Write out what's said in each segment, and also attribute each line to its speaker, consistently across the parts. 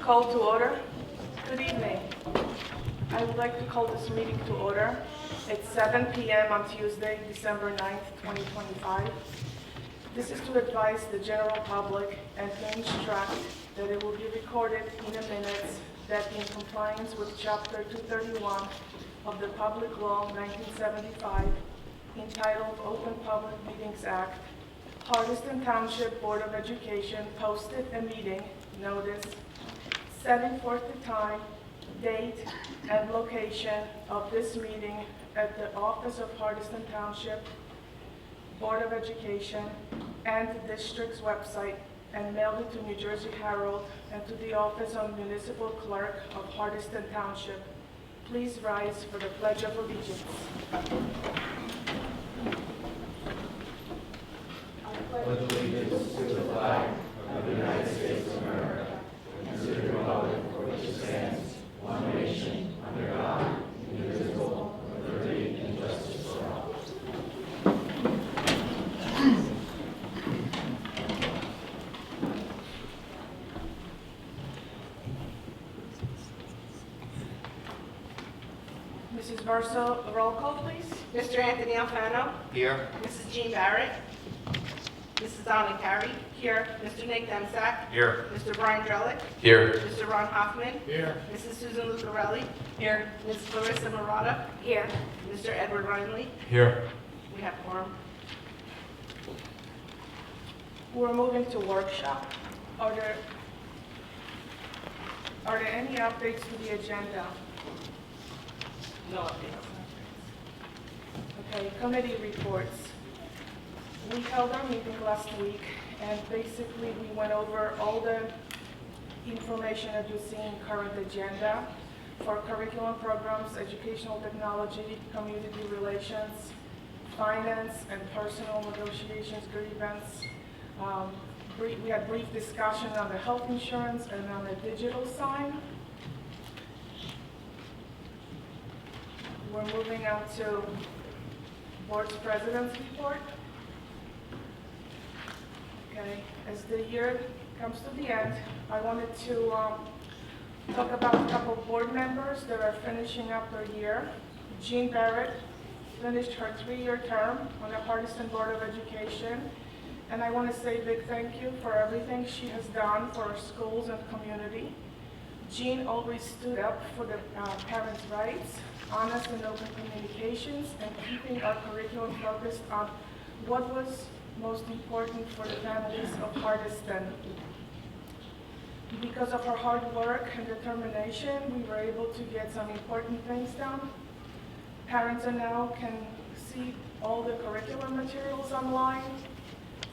Speaker 1: Call to order. Good evening. I would like to call this meeting to order. It's 7 p.m. on Tuesday, December 9th, 2025. This is to advise the general public and to instruct that it will be recorded in the minutes that in compliance with Chapter 231 of the Public Law 1975, entitled Open Public Meetings Act, Hardiston Township Board of Education posted a meeting notice setting forth the time, date, and location of this meeting at the office of Hardiston Township Board of Education and the district's website, and mailed it to New Jersey Herald and to the office of Municipal Clerk of Hardiston Township. Please rise for the Pledge of Allegiance.
Speaker 2: Pledge allegiance to the flag of the United States of America and to the republic for which it stands, one nation, under God, indivisible, with liberty and justice for all.
Speaker 1: Mrs. Verso, roll call, please.
Speaker 3: Mr. Anthony Alfano.
Speaker 2: Here.
Speaker 3: Mrs. Jean Barrett. Mrs. Donna Carey.
Speaker 1: Here.
Speaker 3: Mr. Nick Demsack.
Speaker 2: Here.
Speaker 3: Mr. Brian Drellick.
Speaker 2: Here.
Speaker 3: Mr. Ron Hoffman.
Speaker 2: Here.
Speaker 3: Mrs. Susan Lucarelli.
Speaker 1: Here.
Speaker 3: Ms. Clarissa Murata.
Speaker 1: Here.
Speaker 3: Mr. Edward Reinley.
Speaker 2: Here.
Speaker 3: We have quorum.
Speaker 1: We're moving to workshop. Are there any updates to the agenda?
Speaker 3: No updates.
Speaker 1: Okay, committee reports. We held our meeting last week, and basically we went over all the information that you see in current agenda for curriculum programs, educational technology, community relations, finance, and personal negotiations, grievance. We had brief discussion on the health insurance and on the digital sign. We're moving on to board's president's report. Okay, as the year comes to the end, I wanted to talk about a couple of board members that are finishing up their year. Jean Barrett finished her 3-year term on the Hardiston Board of Education, and I want to say a big thank you for everything she has done for our schools and community. Jean always stood up for the parents' rights, honest and open communications, and keeping our curriculum focused on what was most important for the families of Hardiston. Because of her hard work and determination, we were able to get some important things done. Parents now can see all the curriculum materials online.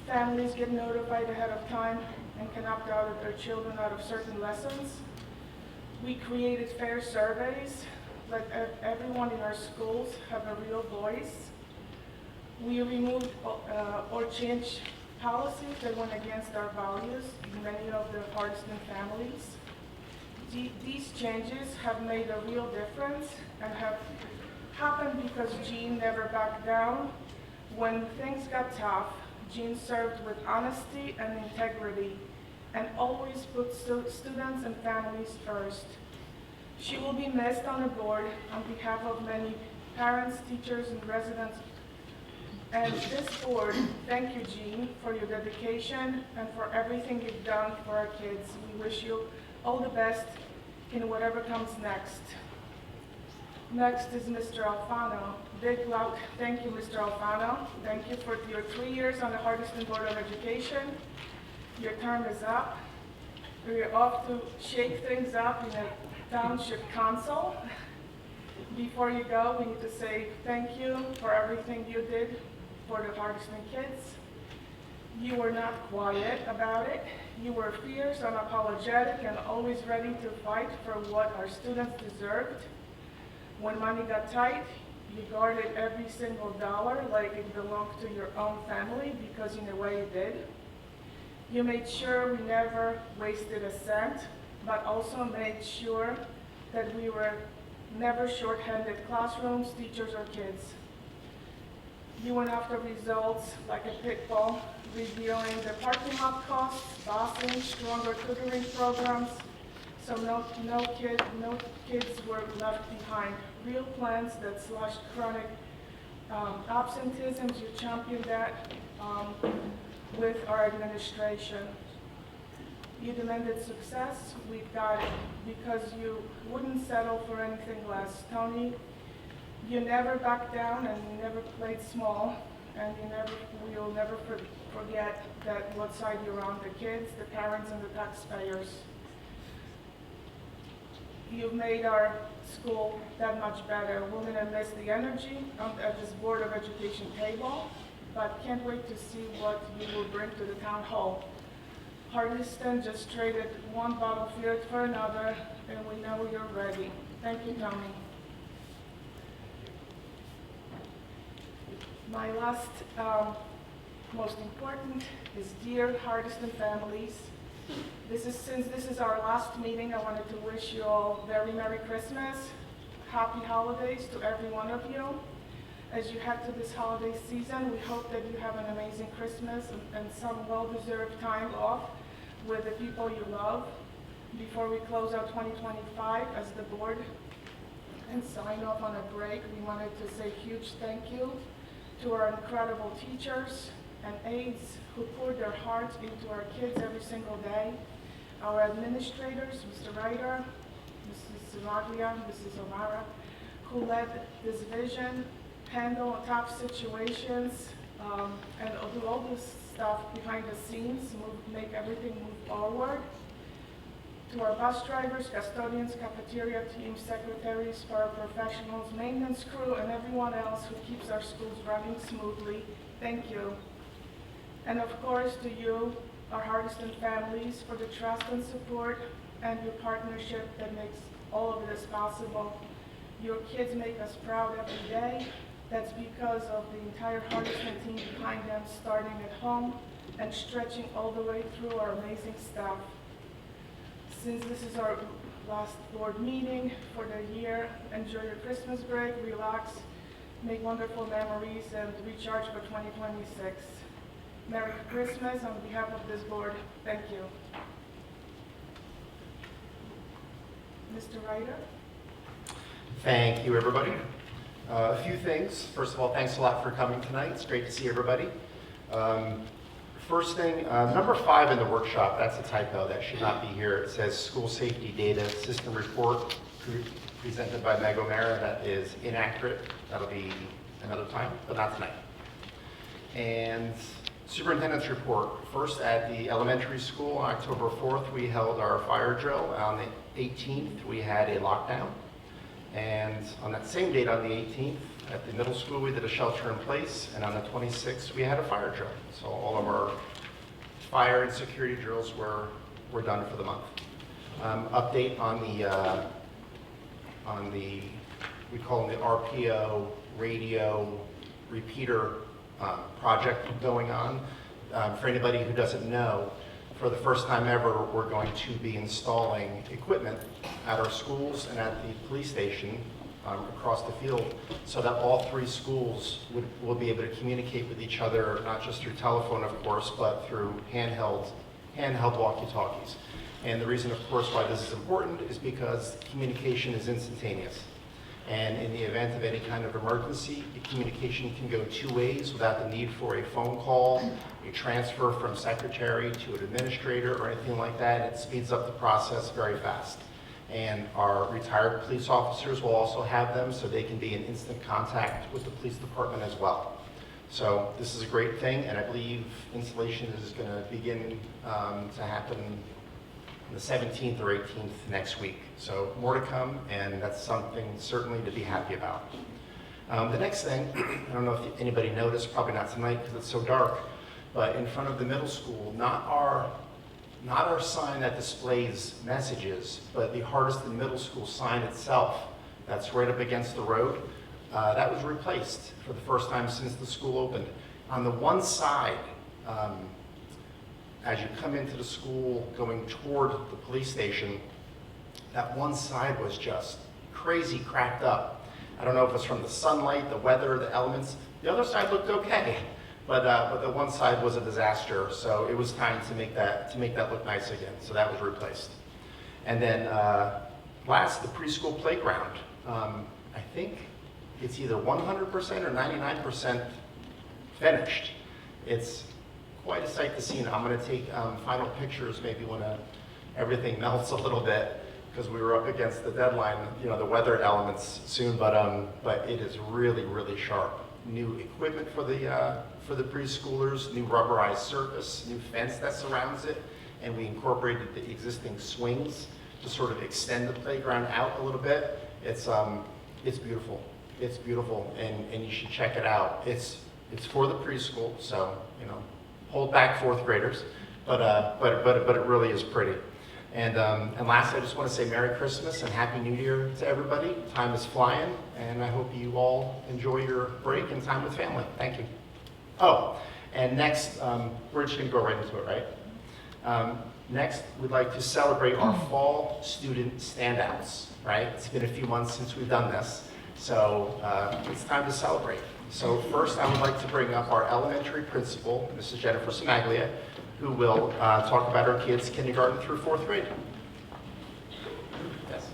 Speaker 1: Families get notified ahead of time and can opt out of their children out of certain lessons. We created fair surveys, let everyone in our schools have a real voice. We removed or changed policies that went against our values in many of the Hardiston families. These changes have made a real difference and have happened because Jean never backed down. When things got tough, Jean served with honesty and integrity and always put students and families first. She will be missed on the board on behalf of many parents, teachers, and residents. And this board, thank you, Jean, for your dedication and for everything you've done for our kids. We wish you all the best in whatever comes next. Next is Mr. Alfano. Big loud thank you, Mr. Alfano. Thank you for your 3 years on the Hardiston Board of Education. Your term is up. We're off to shake things up in a township council. Before you go, we need to say thank you for everything you did for the Hardiston kids. You were not quiet about it. You were fierce, unapologetic, and always ready to fight for what our students deserved. When money got tight, you guarded every single dollar like it belonged to your own family, because in a way you did. You made sure we never wasted a cent, but also made sure that we were never short-handed classrooms, teachers, or kids. You went after results like a pit bull, revealing the parking lot costs, busing, stronger tutoring programs, So no kids were left behind. Real plans that slashed chronic absenteeism. You championed that with our administration. You demanded success. We got it because you wouldn't settle for anything less. Tony, you never backed down and you never played small, and you'll never forget that what side you're on, the kids, the parents, and the taxpayers. You've made our school that much better. We're going to miss the energy at this Board of Education table, but can't wait to see what you will bring to the town hall. Hardiston just traded one battlefield for another, and we know you're ready. Thank you, Tony. My last, most important is dear Hardiston families. Since this is our last meeting, I wanted to wish you all very Merry Christmas, Happy Holidays to every one of you. As you head to this holiday season, we hope that you have an amazing Christmas and some well-deserved time off with the people you love. Before we close out 2025 as the board and sign off on a break, we wanted to say a huge thank you to our incredible teachers and aides who poured their hearts into our kids every single day, our administrators, Mr. Ryder, Mrs. Zavaglia, Mrs. O'Mara, who led this vision, handle tough situations, and do all this stuff behind the scenes, make everything move forward. To our bus drivers, custodians, cafeteria team, secretaries, paraprofessionals, maintenance crew, and everyone else who keeps our schools running smoothly, thank you. And of course to you, our Hardiston families, for the trust and support and your partnership that makes all of this possible. Your kids make us proud every day. That's because of the entire Hardiston team behind them, starting at home and stretching all the way through our amazing staff. Since this is our last board meeting for the year, enjoy your Christmas break, relax, make wonderful memories, and recharge for 2026. Merry Christmas on behalf of this board. Thank you. Mr. Ryder?
Speaker 4: Thank you, everybody. A few things. First of all, thanks a lot for coming tonight. It's great to see everybody. First thing, number 5 in the workshop, that's a typo. That should not be here. It says School Safety Data System Report presented by Meg O'Mara. That is inaccurate. That'll be another time, but not tonight. And Superintendent's report. First, at the elementary school on October 4th, we held our fire drill. On the 18th, we had a lockdown. And on that same date, on the 18th, at the middle school, we did a shelter in place. And on the 26th, we had a fire drill. So all of our fire and security drills were done for the month. Update on the, we call them the RPO radio repeater project going on. For anybody who doesn't know, for the first time ever, we're going to be installing equipment at our schools and at the police station across the field so that all 3 schools will be able to communicate with each other, not just through telephone, of course, but through handheld walkie-talkies. And the reason, of course, why this is important is because communication is instantaneous. And in the event of any kind of emergency, the communication can go 2 ways without the need for a phone call, a transfer from secretary to an administrator or anything like that. It speeds up the process very fast. And our retired police officers will also have them so they can be in instant contact with the police department as well. So this is a great thing, and I believe installation is going to begin to happen the 17th or 18th next week. So more to come, and that's something certainly to be happy about. The next thing, I don't know if anybody noticed, probably not tonight because it's so dark, but in front of the middle school, not our sign that displays messages, but the Hardiston Middle School sign itself that's right up against the road, that was replaced for the first time since the school opened. On the one side, as you come into the school going toward the police station, that one side was just crazy cracked up. I don't know if it's from the sunlight, the weather, the elements. The other side looked okay, but the one side was a disaster. So it was time to make that look nice again. So that was replaced. And then last, the preschool playground. I think it's either 100% or 99% finished. It's quite a sight to see, and I'm going to take final pictures maybe when everything melts a little bit, because we were up against the deadline, you know, the weather elements soon, but it is really, really sharp. New equipment for the preschoolers, new rubberized surface, new fence that surrounds it, and we incorporated the existing swings to sort of extend the playground out a little bit. It's beautiful. It's beautiful, and you should check it out. It's for the preschool, so you know, hold back fourth graders, but it really is pretty. And last, I just want to say Merry Christmas and Happy New Year to everybody. Time is flying, and I hope you all enjoy your break and time with family. Thank you. Oh, and next, we're just going to go right into it, right? Next, we'd like to celebrate our fall student standouts, right? It's been a few months since we've done this, so it's time to celebrate. So first, I would like to bring up our elementary principal, Mrs. Jennifer Samaglia, who will talk about our kids kindergarten through fourth grade. Yes.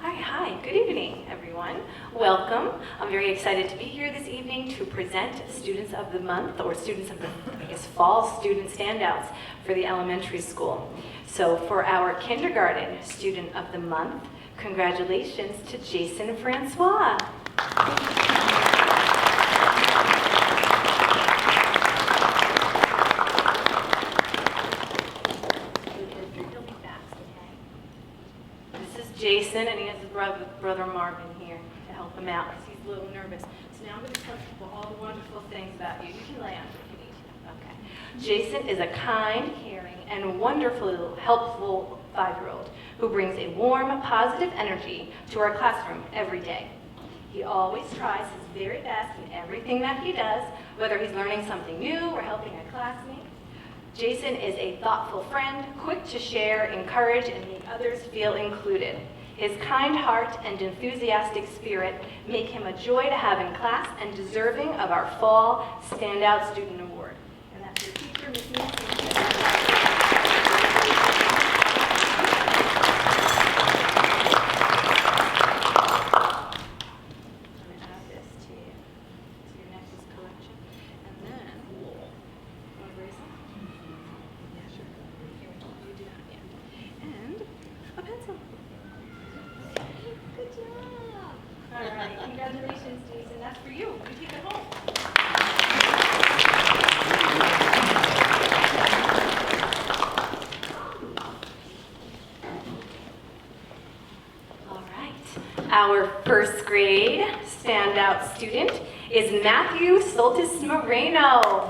Speaker 5: Hi, good evening, everyone. Welcome. I'm very excited to be here this evening to present Students of the Month, or Students of the, Fall Student Standouts for the elementary school. So for our kindergarten Student of the Month, congratulations to Jason Francois. Jason, and he has his brother Marvin here to help him out because he's a little nervous. So now I'm going to tell people all the wonderful things about you. You can lay on if you need to. Okay. Jason is a kind, caring, and wonderful, helpful 5-year-old who brings a warm, positive energy to our classroom every day. He always tries his very best in everything that he does, whether he's learning something new or helping a classmate. Jason is a thoughtful friend, quick to share, encourage, and make others feel included. His kind heart and enthusiastic spirit make him a joy to have in class and deserving of our Fall Standout Student Award. And that's your teacher, Ms. Nancy. Congratulations, Jason. That's for you. You take it home. All right. Our first grade standout student is Matthew Soltis Moreno.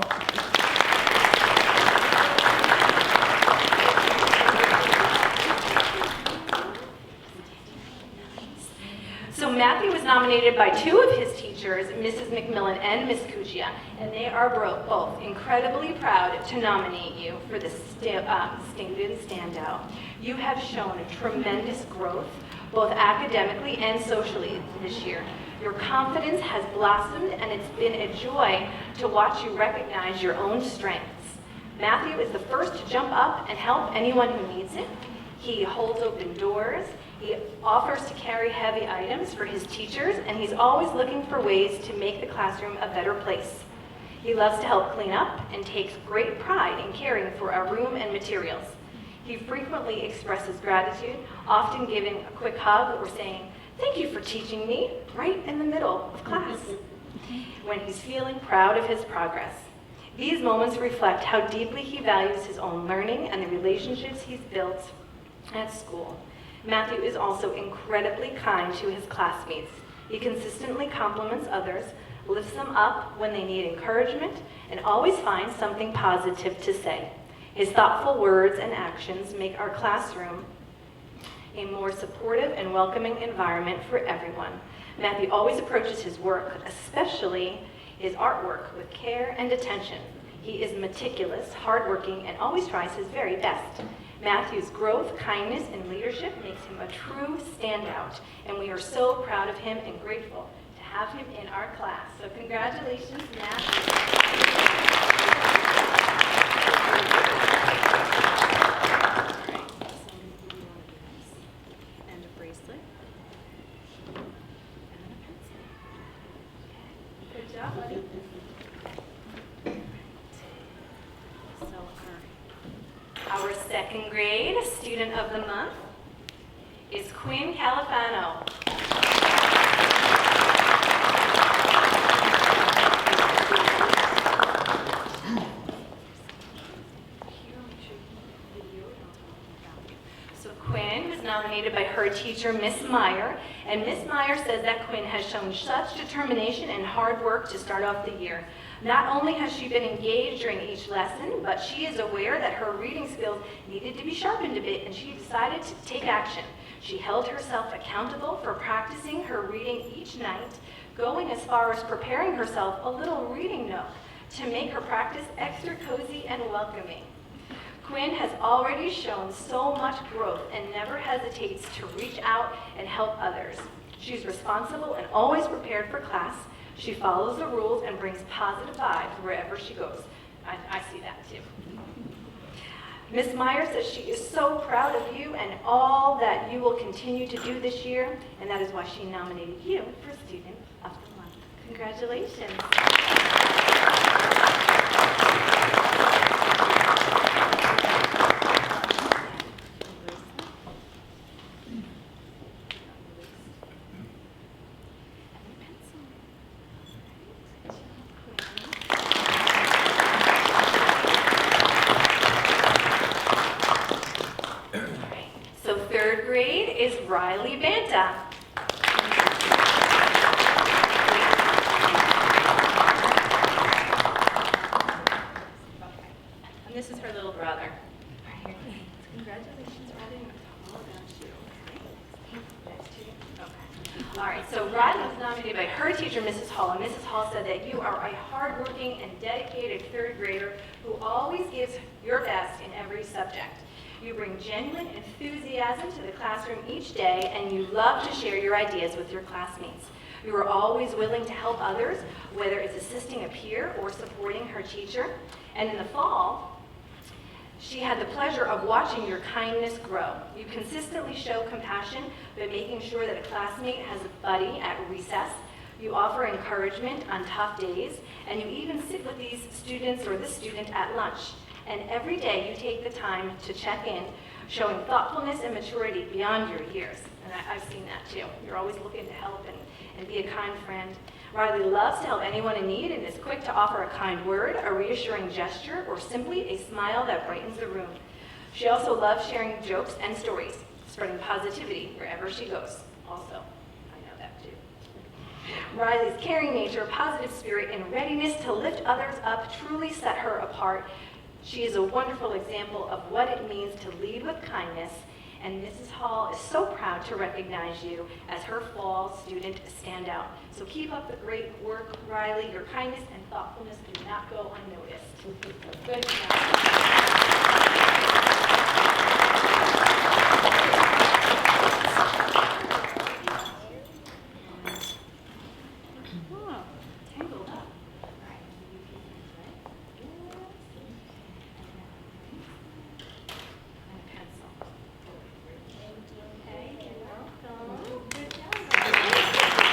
Speaker 5: So Matthew was nominated by 2 of his teachers, Mrs. McMillan and Miss Cuccia, and they are both incredibly proud to nominate you for the Student Standout. You have shown tremendous growth, both academically and socially this year. Your confidence has blossomed, and it's been a joy to watch you recognize your own strengths. Matthew is the first to jump up and help anyone who needs it. He holds open doors. He offers to carry heavy items for his teachers, and he's always looking for ways to make the classroom a better place. He loves to help clean up and takes great pride in caring for our room and materials. He frequently expresses gratitude, often giving a quick hug or saying, "Thank you for teaching me," right in the middle of class, when he's feeling proud of his progress. These moments reflect how deeply he values his own learning and the relationships he's built at school. Matthew is also incredibly kind to his classmates. He consistently compliments others, lifts them up when they need encouragement, and always finds something positive to say. His thoughtful words and actions make our classroom a more supportive and welcoming environment for everyone. Matthew always approaches his work, especially his artwork, with care and attention. He is meticulous, hardworking, and always tries his very best. Matthew's growth, kindness, and leadership makes him a true standout, and we are so proud of him and grateful to have him in our class. So congratulations, Matthew.
Speaker 6: And a bracelet. And then a pencil.
Speaker 5: Good job, buddy.
Speaker 6: So
Speaker 5: Our second grade student of the month is Quinn Califano. So Quinn was nominated by her teacher, Miss Meyer, and Miss Meyer says that Quinn has shown such determination and hard work to start off the year. Not only has she been engaged during each lesson, but she is aware that her reading skills needed to be sharpened a bit, and she decided to take action. She held herself accountable for practicing her reading each night, going as far as preparing herself a little reading nook to make her practice extra cozy and welcoming. Quinn has already shown so much growth and never hesitates to reach out and help others. She's responsible and always prepared for class. She follows the rules and brings positive vibes wherever she goes. I see that too. Ms. Meyer says she is so proud of you and all that you will continue to do this year, and that is why she nominated you for Student of the Month. Congratulations. So third grade is Riley Banta. And this is her little brother. Congratulations, Riley. All about you. Okay. All right, so Riley was nominated by her teacher, Mrs. Hall, and Mrs. Hall said that you are a hardworking and dedicated third grader who always gives your best in every subject. You bring genuine enthusiasm to the classroom each day, and you love to share your ideas with your classmates. You are always willing to help others, whether it's assisting a peer or supporting her teacher. And in the fall, she had the pleasure of watching your kindness grow. You consistently show compassion by making sure that a classmate has a buddy at recess. You offer encouragement on tough days, and you even sit with these students or this student at lunch. And every day you take the time to check in, showing thoughtfulness and maturity beyond your years. And I've seen that too. You're always looking to help and be a kind friend. Riley loves to help anyone in need and is quick to offer a kind word, a reassuring gesture, or simply a smile that brightens the room. She also loves sharing jokes and stories, spreading positivity wherever she goes. Also, I know that too. Riley's caring nature, positive spirit, and readiness to lift others up truly set her apart. She is a wonderful example of what it means to lead with kindness, and Mrs. Hall is so proud to recognize you as her fall student standout. So keep up the great work, Riley. Your kindness and thoughtfulness do not go unnoticed. Good job.
Speaker 6: oh, tangled up.
Speaker 5: And a pencil. Okay, you're welcome. Good job.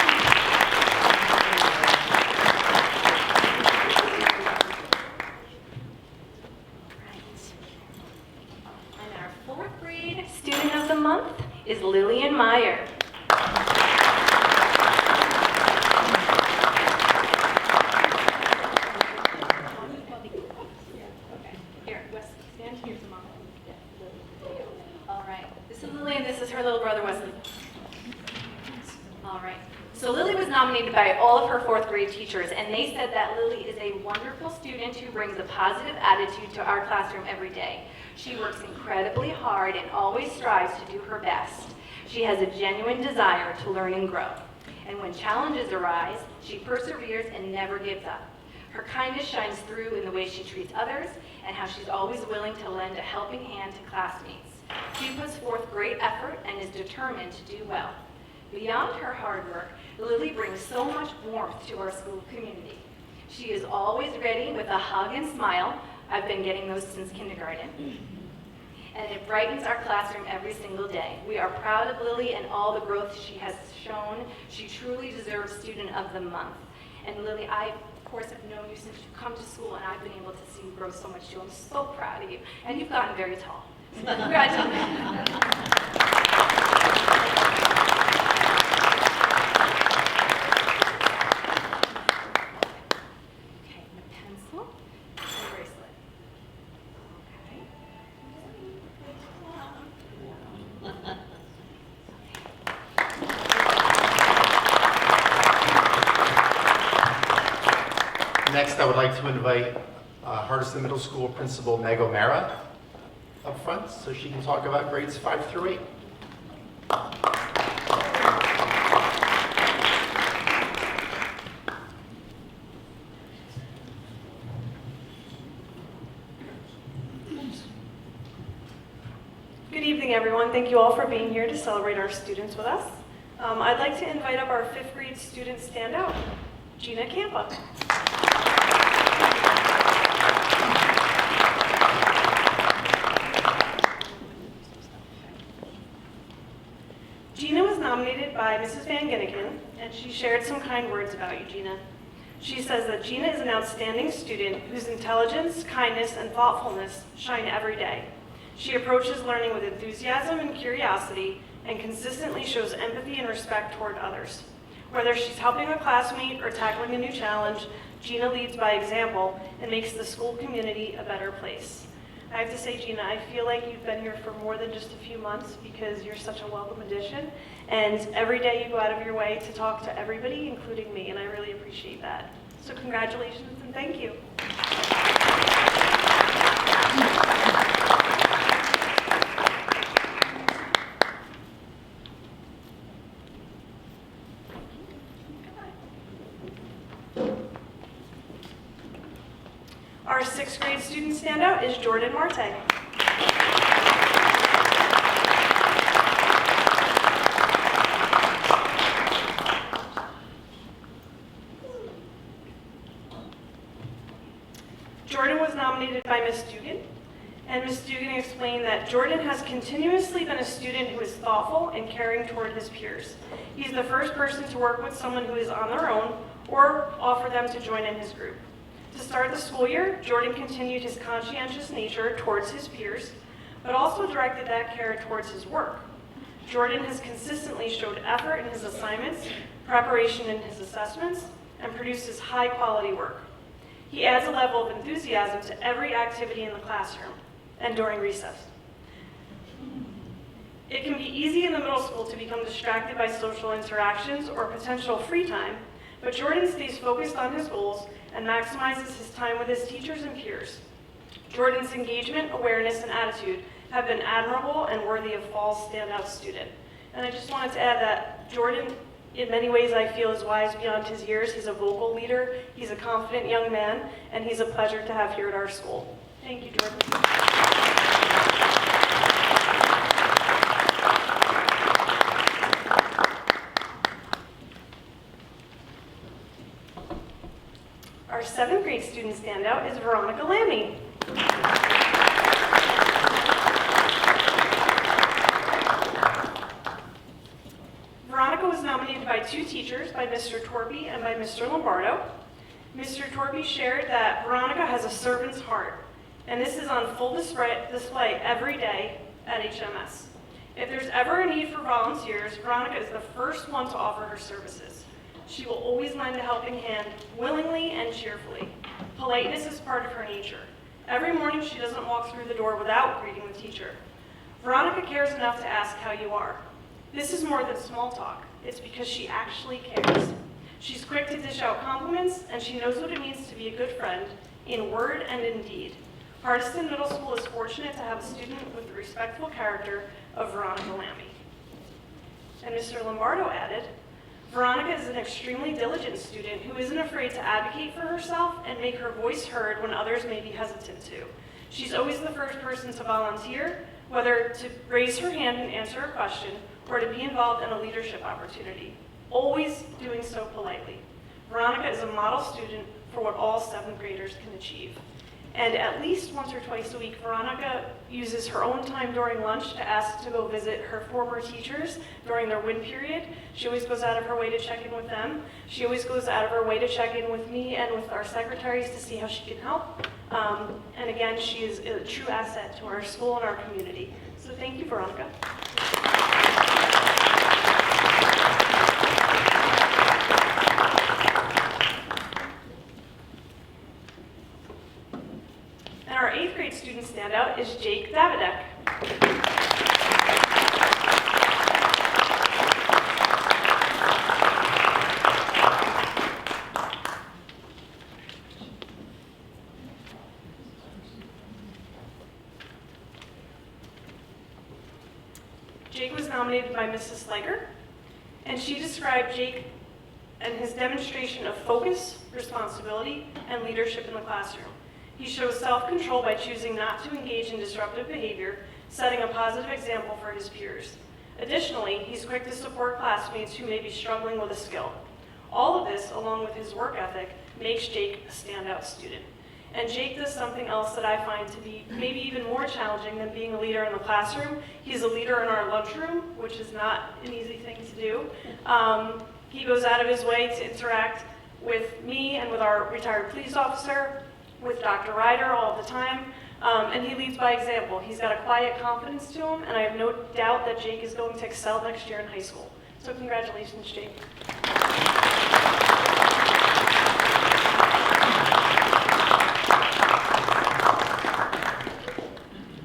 Speaker 5: And our fourth grade student of the month is Lillian Meyer. Here, Wesley, stand here to mom. All right, this is Lillian, this is her little brother Wesley. All All right. So Lily was nominated by all of her fourth grade teachers, and they said that Lily is a wonderful student who brings a positive attitude to our classroom every day. She works incredibly hard and always strives to do her best. She has a genuine desire to learn and grow. And when challenges arise, she perseveres and never gives up. Her kindness shines through in the way she treats others and how she's always willing to lend a helping hand to classmates. She puts forth great effort and is determined to do well. Beyond her hard work, Lily brings so much warmth to our school community. She is always ready with a hug and smile. I've been getting those since kindergarten. And it brightens our classroom every single day. We are proud of Lily and all the growth she has shown. She truly deserves Student of the Month. And Lily, I, of course, have known you since you've come to school, and I've been able to see you grow so much too. I'm so proud of you. And you've gotten very tall. So congratulations.
Speaker 6: Okay, and a pencil.
Speaker 5: And a bracelet. Okay.
Speaker 4: Next, I would like to invite Hardison Middle School Principal Meg O'Mara up front so she can talk about grades 5 through 8.
Speaker 7: Good evening, everyone. Thank you all for being here to celebrate our students with us. I'd like to invite up our 5th grade student standout, Gina Campa. Gina was nominated by Mrs. Van Ginniken, and she shared some kind words about you, Gina. She says that Gina is an outstanding student whose intelligence, kindness, and thoughtfulness shine every day. She approaches learning with enthusiasm and curiosity and consistently shows empathy and respect toward others. Whether she's helping a classmate or tackling a new challenge, Gina leads by example and makes the school community a better place. I have to say, Gina, I feel like you've been here for more than just a few months because you're such a welcome addition, and every day you go out of your way to talk to everybody, including me, and I really appreciate that. So congratulations and thank you. Our 6th grade student standout is Jordan Marte. Jordan was nominated by Ms. Dugan, and Ms. Dugan explained that Jordan has continuously been a student who is thoughtful and caring toward his peers. He's the first person to work with someone who is on their own or offer them to join in his group. To start the school year, Jordan continued his conscientious nature towards his peers, but also directed that care towards his work. Jordan has consistently showed effort in his assignments, preparation in his assessments, and produces high-quality work. He adds a level of enthusiasm to every activity in the classroom and during recess. It can be easy in the middle school to become distracted by social interactions or potential free time, but Jordan stays focused on his goals and maximizes his time with his teachers and peers. Jordan's engagement, awareness, and attitude have been admirable and worthy of Fall's standout student. And I just wanted to add that Jordan, in many ways, I feel is wise beyond his years. He's a vocal leader, he's a confident young man, and he's a pleasure to have here at our school. Thank you, Jordan. Our 7th grade student standout is Veronica Lammy. Veronica was nominated by 2 teachers, by Mr. Torpy and by Mr. Lombardo. Mr. Torpy shared that Veronica has a servant's heart, and this is on full display every day at HMS. If there's ever a need for volunteers, Veronica is the first one to offer her services. She will always lend a helping hand, willingly and cheerfully. Politeness is part of her nature. Every morning she doesn't walk through the door without greeting the teacher. Veronica cares enough to ask how you are. This is more than small talk. it's because she actually cares. She's quick to dish out compliments, and she knows what it means to be a good friend, in word and in deed. Hardiston Middle School is fortunate to have a student with the respectful character of Veronica Lammy. And Mr. Lombardo added, Veronica is an extremely diligent student who isn't afraid to advocate for herself and make her voice heard when others may be hesitant to. She's always the first person to volunteer, whether to raise her hand and answer a question or to be involved in a leadership opportunity, always doing so politely. Veronica is a model student for what all 7th graders can achieve. And at least once or twice a week, Veronica uses her own time during lunch to ask to go visit her former teachers during their win period. She always goes out of her way to check in with them. She always goes out of her way to check in with me and with our secretaries to see how she can help. And again, she is a true asset to our school and our community. So thank you, Veronica. And our 8th grade student standout is Jake Davidek. Jake was nominated by Mrs. Slager, and she described Jake and his demonstration of focus, responsibility, and leadership in the classroom. He shows self-control by choosing not to engage in disruptive behavior, setting a positive example for his peers. Additionally, he's quick to support classmates who may be struggling with a skill. All of this, along with his work ethic, makes Jake a standout student. And Jake does something else that I find to be maybe even more challenging than being a leader in the classroom. He's a leader in our lunchroom, which is not an easy thing to do. He goes out of his way to interact with me and with our retired police officer, with Dr. Ryder all the time, and he leads by example. He's got a quiet confidence to him, and I have no doubt that Jake is going to excel next year in high school. So congratulations, Jake.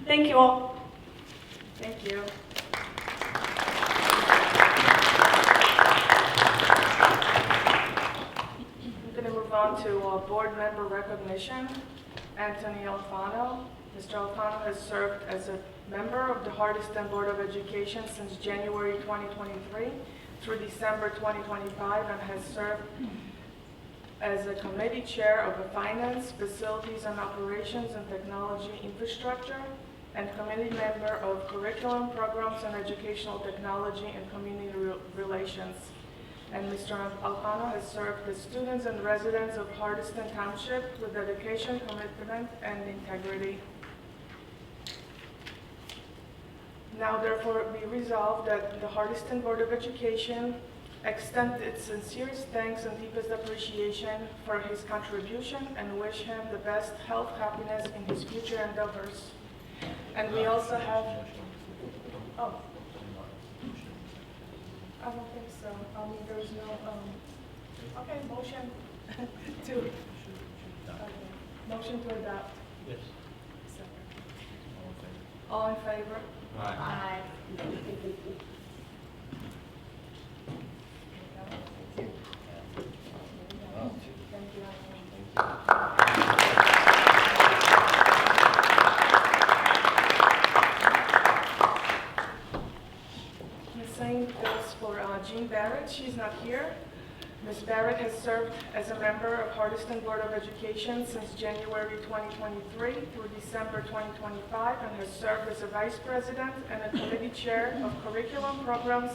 Speaker 7: Thank you all.
Speaker 1: Thank you. I'm going to move on to board member recognition. Anthony Alfano. Mr. Alfano has served as a member of the Hardiston Board of Education since January 2023 through December 2025 and has served as a committee chair of the Finance, Facilities and Operations and Technology Infrastructure and committee member of Curriculum, Programs and Educational Technology and Community Relations. And Mr. Alfano has served the students and residents of Hardiston Township with dedication, commitment, and integrity. Now therefore be resolved that the Hardiston Board of Education extend its sincerest thanks and deepest appreciation for his contribution and wish him the best health, happiness in his future endeavors. And we also have, oh, I don't think so. I mean, there's no, okay, motion to, okay. Motion to adopt.
Speaker 2: Yes.
Speaker 1: All in favor?
Speaker 2: Aye.
Speaker 1: The same goes for Jean Barrett. She's not here. Ms. Barrett has served as a member of Hardiston Board of Education since January 2023 through December 2025 and has served as a vice president and a committee chair of Curriculum, Programs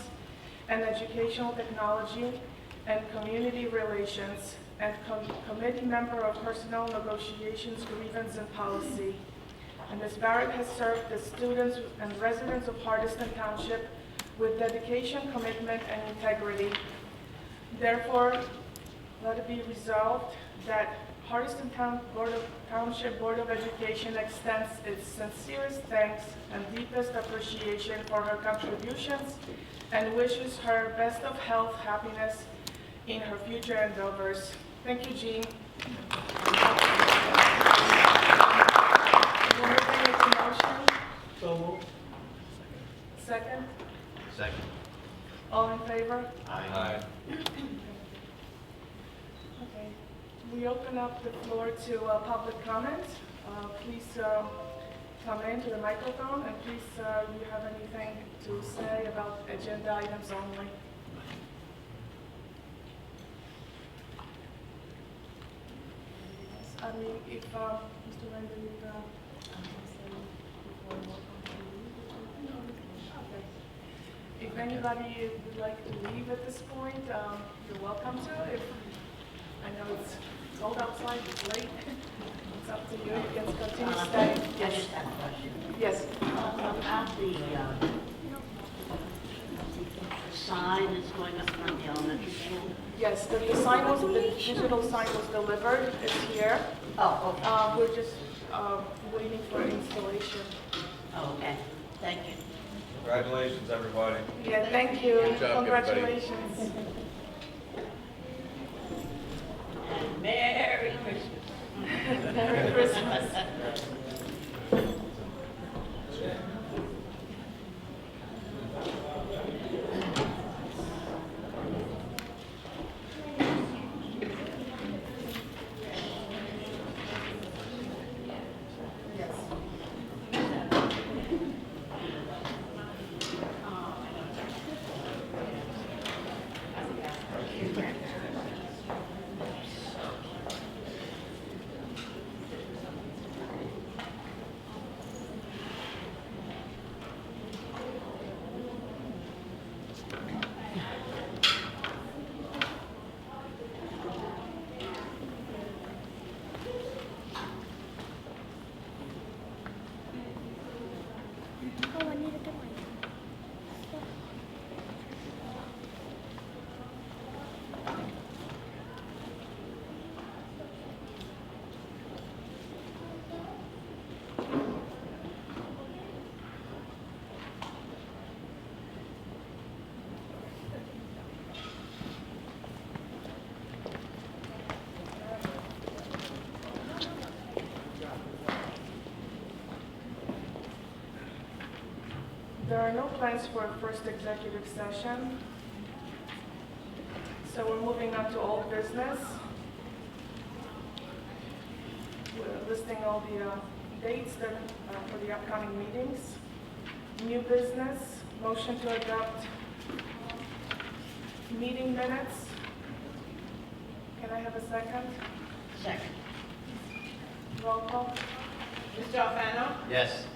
Speaker 1: and Educational Technology and Community Relations and committee member of Personnel Negotiations, Grievance and Policy. And Ms. Barrett has served the students and residents of Hardiston Township with dedication, commitment, and integrity. Therefore, let it be resolved that Hardiston Township Board of Education extends its sincerest thanks and deepest appreciation for her contributions and wishes her best of health, happiness in her future endeavors. Thank you, Jean. Will you make a motion?
Speaker 2: So moved.
Speaker 1: Second?
Speaker 2: Second.
Speaker 1: All in favor?
Speaker 2: Aye.
Speaker 1: Okay. We open up the floor to public comment. Please come into the microphone, and please, you have anything to say about agenda items only. I mean, if, Mr. Randall, you okay. If anybody would like to leave at this point, you're welcome to. If, I know it's cold outside, it's late. It's up to you. You can continue staying.
Speaker 8: I
Speaker 1: Yes.
Speaker 8: just have a question.
Speaker 1: Yes.
Speaker 8: About the sign that's going up from the elementary school.
Speaker 1: Yes, the sign was, the digital sign was delivered. It's here.
Speaker 8: Oh, okay.
Speaker 1: We're just waiting for installation.
Speaker 8: Oh, okay. Thank you.
Speaker 2: Congratulations, everybody.
Speaker 1: Yeah, thank you.
Speaker 2: Good job, everybody.
Speaker 1: Congratulations.
Speaker 8: And Merry Christmas.
Speaker 1: Merry Christmas. There are no plans for a first executive session. So we're moving on to old business. We're listing all the dates that, for the upcoming meetings. New business, motion to adopt meeting minutes. Can I have a second?
Speaker 8: Second.
Speaker 1: Roll call.
Speaker 3: Mr. Alfano?
Speaker 2: Yes.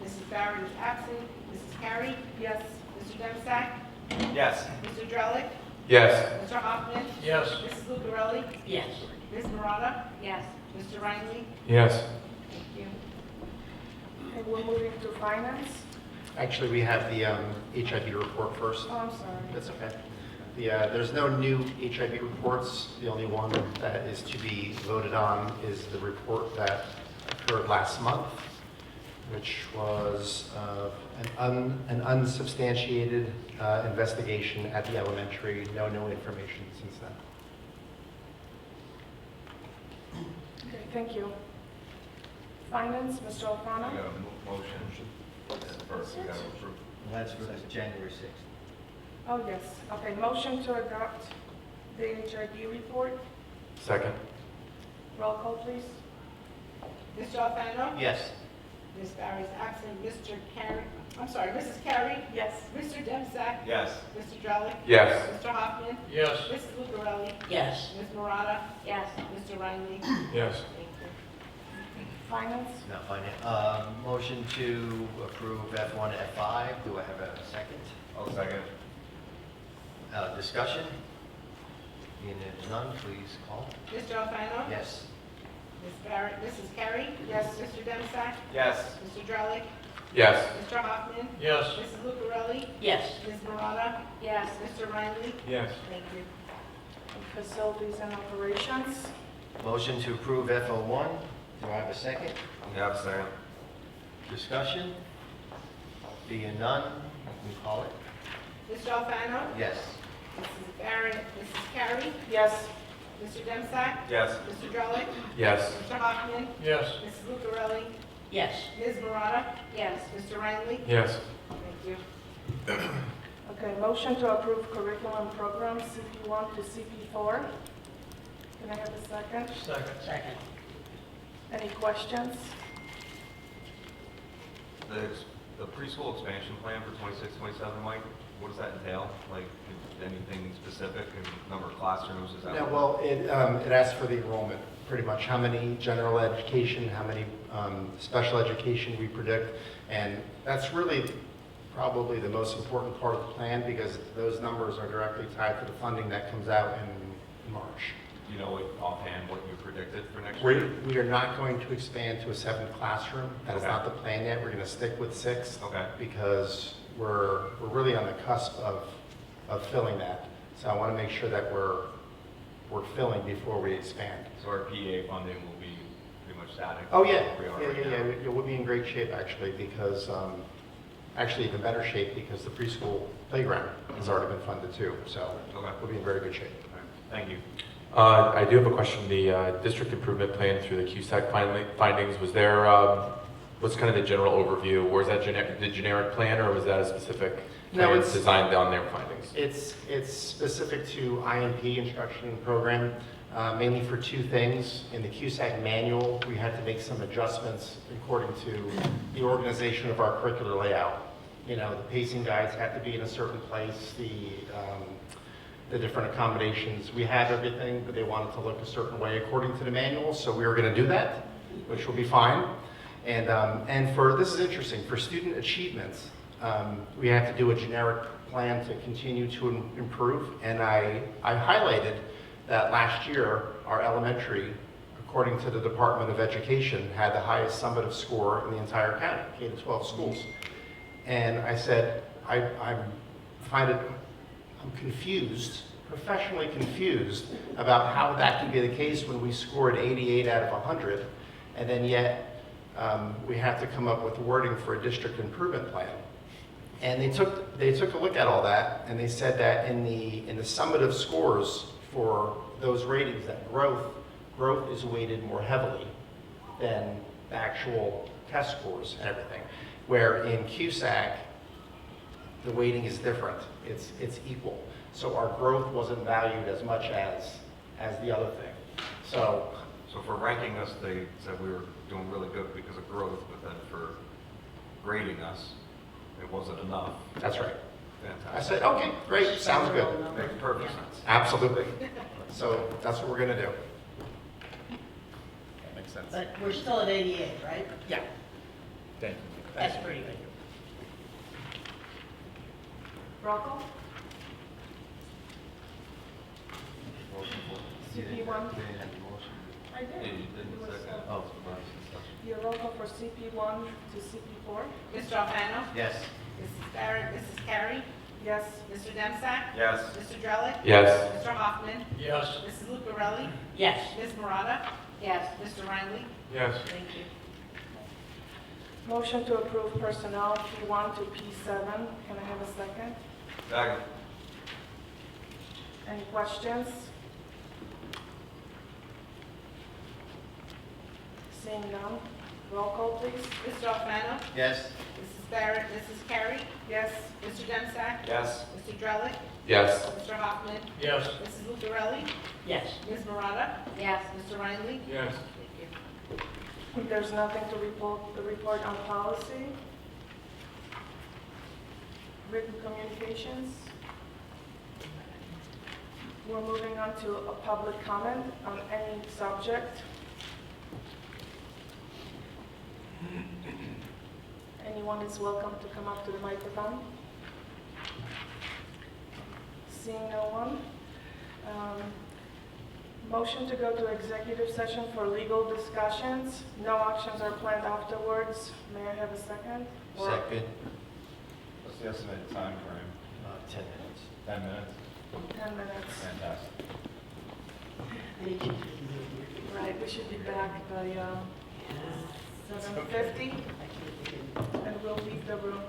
Speaker 3: Mrs. Barrett is absent. Mrs. Carey?
Speaker 1: Yes.
Speaker 3: Mr. Dempsey?
Speaker 2: Yes.
Speaker 3: Mr. Drellick?
Speaker 2: Yes.
Speaker 3: Mr. Hoffman?
Speaker 2: Yes.
Speaker 3: Mrs. Lucarelli?
Speaker 8: Yes.
Speaker 3: Ms. Murata?
Speaker 5: Yes.
Speaker 3: Mr. Riney?
Speaker 2: Yes.
Speaker 3: Thank you.
Speaker 1: Okay, we're moving to finance.
Speaker 4: Actually, we have the HIB report first.
Speaker 1: Oh, I'm sorry.
Speaker 4: That's okay. There's no new HIB reports. The only one that is to be voted on is the report that occurred last month, which was an unsubstantiated investigation at the elementary. No new information since then.
Speaker 1: Okay, thank you. Finance, Mr.
Speaker 2: I
Speaker 1: Alfano?
Speaker 2: got a motion. First, we got to approve.
Speaker 9: That's for January 6th.
Speaker 1: Oh, yes. Okay, motion to adopt the HIB report.
Speaker 2: Second.
Speaker 1: Roll call, please.
Speaker 3: Mr. Alfano?
Speaker 9: Yes.
Speaker 3: Ms. Barrett is absent. Mr. Carey? I'm sorry, Mrs. Carey?
Speaker 1: Yes.
Speaker 3: Mr. Dempsey?
Speaker 2: Yes.
Speaker 3: Mr. Drellick?
Speaker 2: Yes.
Speaker 3: Mr. Hoffman?
Speaker 2: Yes.
Speaker 3: Mrs. Lucarelli?
Speaker 8: Yes.
Speaker 3: Ms. Murata?
Speaker 5: Yes.
Speaker 3: Mr. Riney?
Speaker 2: Yes.
Speaker 3: Thank you.
Speaker 1: Finance?
Speaker 9: Now, motion to approve F1 to F5. Do I have a second?
Speaker 2: I'll second.
Speaker 9: Discussion? Being there's none, please call.
Speaker 3: Mr. Alfano?
Speaker 9: Yes.
Speaker 3: Ms. Barrett, Mrs. Carey?
Speaker 1: Yes.
Speaker 3: Mr. Dempsey?
Speaker 2: Yes.
Speaker 3: Mr. Drellick?
Speaker 2: Yes.
Speaker 3: Mr. Hoffman?
Speaker 2: Yes.
Speaker 3: Mrs. Lucarelli?
Speaker 8: Yes.
Speaker 3: Ms. Murata?
Speaker 5: Yes.
Speaker 3: Mr. Riney?
Speaker 2: Yes.
Speaker 3: Thank you.
Speaker 1: Facilities and operations?
Speaker 9: Motion to approve F01. Do I have a second?
Speaker 2: Yeah, second.
Speaker 9: Discussion? Being none, we call it.
Speaker 3: Mr. Alfano?
Speaker 9: Yes.
Speaker 3: Mrs. Barrett, Mrs. Carey?
Speaker 1: Yes.
Speaker 3: Mr. Dempsey?
Speaker 2: Yes.
Speaker 3: Mr. Drellick?
Speaker 2: Yes.
Speaker 3: Mr. Hoffman?
Speaker 2: Yes.
Speaker 3: Mrs. Lucarelli?
Speaker 8: Yes.
Speaker 3: Ms. Murata?
Speaker 5: Yes.
Speaker 3: Mr. Riney?
Speaker 2: Yes.
Speaker 3: Thank you.
Speaker 1: Okay, motion to approve curriculum program CP1 to CP4. Can I have a second?
Speaker 8: Second.
Speaker 1: Any questions?
Speaker 10: The preschool expansion plan for 26, 27, Mike, what does that entail? Like, anything specific, and number of classrooms, is that?
Speaker 4: No, well, it asks for the enrollment, pretty much, how many general education, how many special education we predict, and that's really probably the most important part of the plan, because those numbers are directly tied to the funding that comes out in March.
Speaker 10: Do you know offhand what you predicted for next year?
Speaker 4: We are not going to expand to a 7th classroom. That is
Speaker 10: Okay.
Speaker 4: not the plan yet. We're going to stick with 6.
Speaker 10: Okay.
Speaker 4: Because we're really on the cusp of filling that. So I want to make sure that we're filling before we expand.
Speaker 10: So our PA funding will be pretty much static?
Speaker 4: Oh, yeah.
Speaker 10: where we are
Speaker 4: Yeah,
Speaker 10: right
Speaker 4: yeah,
Speaker 10: now?
Speaker 4: yeah. We'll be in great shape, actually, because, actually even better shape, because the preschool playground has already been funded too. So
Speaker 10: Okay.
Speaker 4: we'll be in very good shape.
Speaker 10: All right. Thank you.
Speaker 2: I do have a question. The district improvement plan through the CUSAC findings, was there, what's kind of the general overview? Or is that the generic plan, or was that a specific
Speaker 4: No,
Speaker 2: plan
Speaker 4: it's-
Speaker 2: designed on their findings?
Speaker 4: It's specific to IMP, instruction and program, mainly for 2 things. In the CUSAC manual, we had to make some adjustments according to the organization of our curricular layout. You know, the pacing guides had to be in a certain place, the different accommodations. We had everything, but they wanted to look a certain way according to the manual, so we were going to do that, which will be fine. And for, this is interesting, for student achievements, we have to do a generic plan to continue to improve. And I highlighted that last year, our elementary, according to the Department of Education, had the highest summative score in the entire county, K-12 schools. And I said, I'm confused, professionally confused, about how that can be the case when we scored 88 out of 100, and then yet we have to come up with wording for a district improvement plan. And they took a look at all that, and they said that in the summative scores for those ratings, that growth is weighted more heavily than the actual test scores and everything. Where in CUSAC, the weighting is different. It's equal. So our growth wasn't valued as much as the other thing. So
Speaker 10: For ranking us, they said we were doing really good because of growth, but then for grading us, it wasn't enough.
Speaker 4: that's right. I
Speaker 10: Fantastic.
Speaker 4: said, okay, great, sounds good.
Speaker 10: Makes perfect sense.
Speaker 4: Absolutely. So that's what we're going to do.
Speaker 10: That makes sense.
Speaker 8: But we're still at 88, right?
Speaker 4: Yeah.
Speaker 10: Thank you.
Speaker 8: That's pretty good.
Speaker 1: Roll call? CP1? I did.
Speaker 10: Yeah, you did the second.
Speaker 1: Oh. Your roll call for CP1 to CP4?
Speaker 3: Mr. Alfano?
Speaker 9: Yes.
Speaker 3: Mrs. Barrett? Mrs. Carey?
Speaker 1: Yes.
Speaker 3: Mr. Dempsey?
Speaker 10: Yes.
Speaker 3: Mr. Drellick?
Speaker 2: Yes.
Speaker 3: Mr. Hoffman?
Speaker 9: Yes.
Speaker 3: Mrs. Lucarelli?
Speaker 8: Yes.
Speaker 3: Ms. Murata?
Speaker 5: Yes.
Speaker 3: Mr. Riley?
Speaker 2: Yes.
Speaker 3: Thank you.
Speaker 1: Motion to approve personnel P1 to P7. Can I have a second?
Speaker 10: Second.
Speaker 1: Any questions? Seeing none, roll call please.
Speaker 3: Mr. Alfano?
Speaker 9: Yes.
Speaker 3: Mrs. Barrett? Mrs. Carey?
Speaker 1: Yes.
Speaker 3: Mr. Dempsey?
Speaker 10: Yes.
Speaker 3: Mr. Drellick?
Speaker 2: Yes.
Speaker 3: Mr. Hoffman?
Speaker 9: Yes.
Speaker 3: Mrs. Lucarelli?
Speaker 8: Yes.
Speaker 3: Ms. Murata?
Speaker 5: Yes.
Speaker 3: Mr. Riley?
Speaker 2: Yes.
Speaker 3: Thank you.
Speaker 1: There's nothing to report on policy. Written communications. We're moving on to a public comment on any subject. Anyone is welcome to come up to the microphone. Seeing no one. Motion to go to executive session for legal discussions. No actions are planned afterwards. May I have a second? Or-
Speaker 9: Second.
Speaker 10: What's the estimated time frame?
Speaker 9: 10 minutes.
Speaker 10: 10 minutes?
Speaker 1: 10 minutes.
Speaker 10: Fantastic.
Speaker 8: Any changes in the-
Speaker 1: Right, we should be back by 7:50,
Speaker 8: I can't begin.
Speaker 1: and we'll leave the room.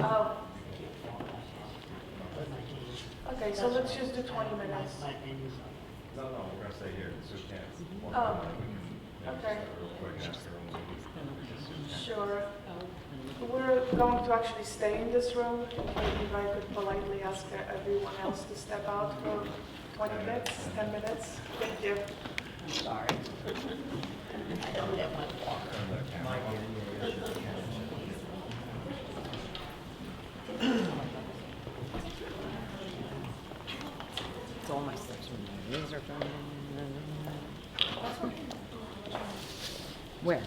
Speaker 1: Oh, okay, so let's just do 20 minutes.
Speaker 8: My opinion's
Speaker 10: No, we're gonna stay here, it's just can't.
Speaker 1: Oh, okay.
Speaker 10: Real quick, ask everyone.
Speaker 1: Sure.
Speaker 8: on-
Speaker 1: We're going to actually stay in this room. If I could politely ask everyone else to step out for 20 minutes, 10 minutes. Thank you.
Speaker 8: Sorry. I don't get much water.
Speaker 11: It's all my stuff's from my razor phone. Where?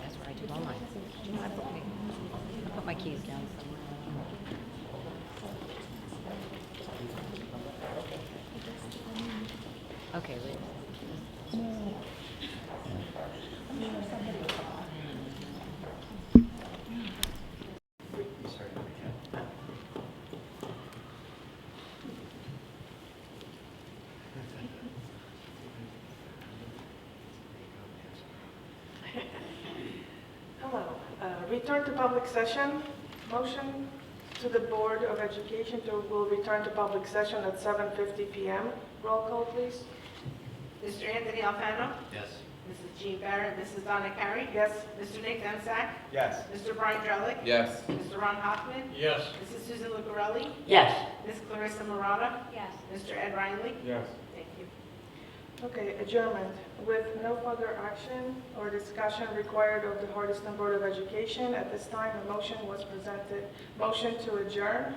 Speaker 11: That's where I do all mine. I put my keys down somewhere. Okay, wait.
Speaker 1: Hello. Return to public session. Motion to the Board of Education will return to public session at 7:50 p.m. Roll call, please.
Speaker 3: Mr. Anthony Alfano.
Speaker 9: Yes.
Speaker 3: Mrs. Jean Barrett. Mrs. Donna Carey.
Speaker 1: Yes.
Speaker 3: Mr. Nick Demsack.
Speaker 10: Yes.
Speaker 3: Mr. Brian Drellick.
Speaker 2: Yes.
Speaker 3: Mr. Ron Hoffman.
Speaker 10: Yes.
Speaker 3: Mrs. Susan Lucarelli.
Speaker 8: Yes.
Speaker 3: Ms. Clarissa Marana.
Speaker 5: Yes.
Speaker 3: Mr. Ed Riley.
Speaker 10: Yes.
Speaker 3: Thank you.
Speaker 1: Okay, adjournment. With no further action or discussion required of the Hardyston Board of Education, at this time, a motion was presented. Motion to adjourn.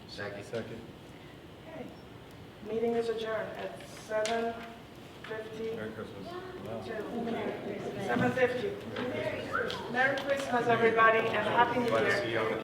Speaker 9: Second.
Speaker 1: Okay. Meeting is adjourned at 7:50.
Speaker 10: Merry Christmas.
Speaker 1: 7:50. Merry Christmas, everybody, and Happy New
Speaker 10: Glad to
Speaker 1: Year.
Speaker 10: see you on the